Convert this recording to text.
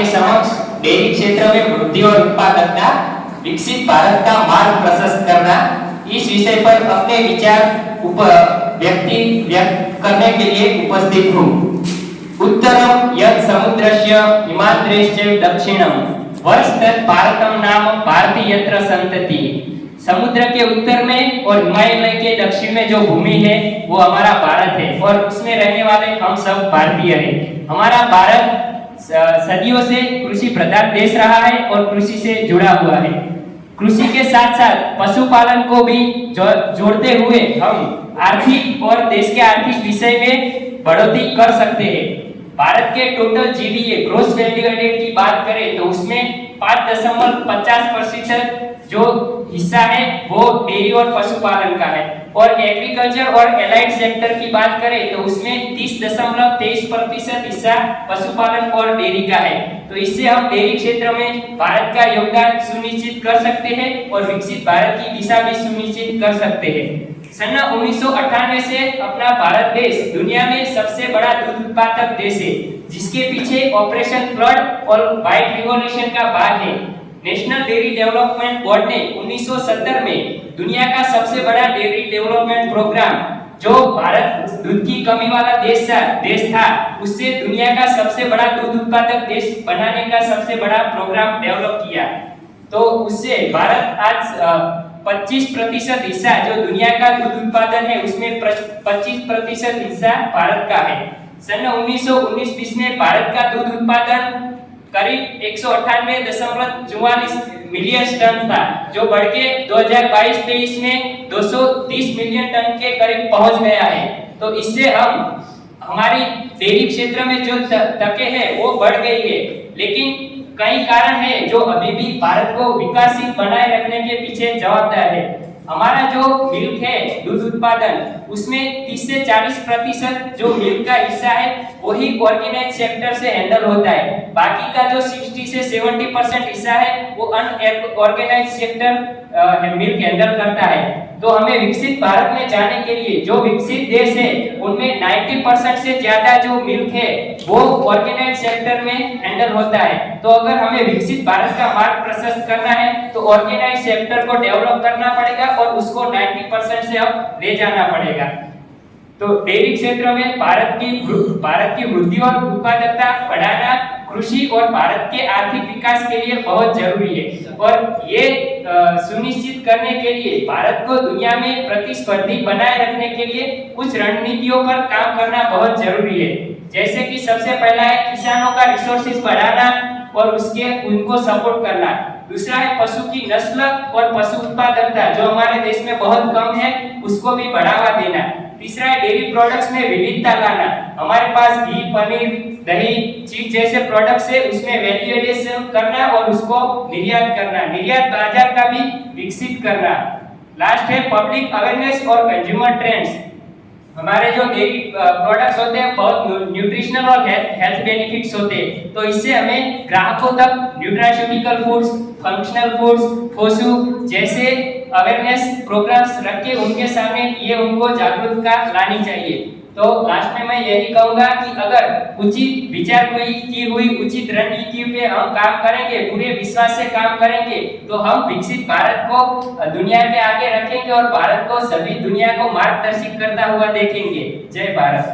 आपके समक्ष डेयरी क्षेत्र में वृद्धि और उत्पादकता, विकसित भारत का मार्ग प्रशस्त करना, इस विषय पर अपने विचार व्यक्त करने के लिए उपस्थित हूँ। उत्तरम यत् समुद्रस्य हिमाद्रेश्च दक्षिणम वर्षतत् भारतम नाम भारती यत्र संतति। समुद्र के उत्तर में और हिमालय के दक्षिण में जो भूमि है वो हमारा भारत है और उसमें रहने वाले हम सब भारतीय हैं। हमारा भारत सदियों से कृषि प्रधान देश रहा है और कृषि से जुड़ा हुआ है। कृषि के साथ साथ पशुपालन को भी जोड़ते हुए हम आर्थिक और देश के आर्थिक विषय में बढ़ोतरी कर सकते हैं। भारत के total GDP gross value added की बात करें तो उसमें 5.50% जो हिस्सा है वो डेयरी और पशुपालन का है और एग्रीकल्चर और एलाइड सेक्टर की बात करें तो उसमें 30.23% हिस्सा पशुपालन और डेयरी का है। तो इससे हम डेयरी क्षेत्र में भारत का योगदान सुनिश्चित कर सकते हैं और विकसित भारत की दिशा भी सुनिश्चित कर सकते हैं। सन 1998 से अपना भारत देश दुनिया में सबसे बड़ा दूध उत्पादक देश है, जिसके पीछे ऑपरेशन फ्लड और व्हाइट रिवॉल्यूशन का भाग है। नेशनल डेयरी डेवलपमेंट बोर्ड ने 1970 में दुनिया का सबसे बड़ा डेयरी डेवलपमेंट प्रोग्राम, जो भारत दूध की कमी वाला देश था, उससे दुनिया का सबसे बड़ा दूध उत्पादक देश बनाने का सबसे बड़ा प्रोग्राम डेवलप किया। तो उससे भारत आज 25% हिस्सा जो दुनिया का दूध उत्पादन है उसमें 25% हिस्सा भारत का है। सन 1919-20 में भारत का दूध उत्पादन करीब 198.44 मिलियन टन था, जो बढ़ के 2022-23 में 230 मिलियन टन के करीब पहुंच गया है। तो इससे हमारी डेयरी क्षेत्र में जो तके हैं वो बढ़ गई है, लेकिन कई कारण है जो अभी भी भारत को विकासशील बनाए रखने के पीछे जवाबदार है। हमारा जो मिल्क है दूध उत्पादन, उसमें 30 से 40% जो मिल्क का हिस्सा है वही ऑर्गेनाइज सेक्टर से हैंडल होता है। बाकी का जो 60 से 70% हिस्सा है वो अनऑर्गेनाइज सेक्टर मिल्क हैंडल करता है। तो हमें विकसित भारत में जाने के लिए, जो विकसित देश है उनमें 90% से ज्यादा जो मिल्क है वो ऑर्गेनाइज सेक्टर में हैंडल होता है। तो अगर हमें विकसित भारत का मार्ग प्रशस्त करना है तो ऑर्गेनाइज सेक्टर को डेवलप करना पड़ेगा और उसको 90% से अब ले जाना पड़ेगा। तो डेयरी क्षेत्र में भारत की वृद्धि और उत्पादकता बढ़ाना कृषि और भारत के आर्थिक विकास के लिए बहुत जरूरी है और ये सुनिश्चित करने के लिए भारत को दुनिया में प्रतिस्पर्धी बनाए रखने के लिए कुछ रणनीतियों पर काम करना बहुत जरूरी है। जैसे कि सबसे पहला है किसानों का रिसोर्सेज बढ़ाना और उनको सपोर्ट करना। दूसरा है पशु की नस्ल और पशु उत्पादकता, जो हमारे देश में बहुत कम है, उसको भी बढ़ावा देना। तीसरा है डेयरी प्रोडक्ट्स में विविधता लाना। हमारे पास घी, पनीर, दही, चीज जैसे प्रोडक्ट्स है, उसमें वैल्यू एडिशन करना और उसको निर्यात करना, निर्यात बाजार का भी विकसित करना। लास्ट है पब्लिक अवेयरनेस और कंज्यूमर ट्रेंड्स। हमारे जो डेयरी प्रोडक्ट्स होते हैं बहुत न्यूट्रिशनल और हेल्थ बेनिफिट्स होते हैं, तो इससे हमें ग्राहकों तक न्यूट्रास्यूटिकल फूड्स, फंक्शनल फूड्स, फोसू जैसे अवेयरनेस प्रोग्राम्स रख के उनके सामने ये उनको जागरूकता लानी चाहिए। तो लास्ट में मैं यही कहूंगा कि अगर उचित विचार की हुई उचित रणनीति पे हम काम करेंगे, पूरे विश्वास से काम करेंगे, तो हम विकसित भारत को दुनिया के आगे रखेंगे और भारत को सभी दुनिया को मार्गदर्शित करता हुआ देखेंगे। जय भारत।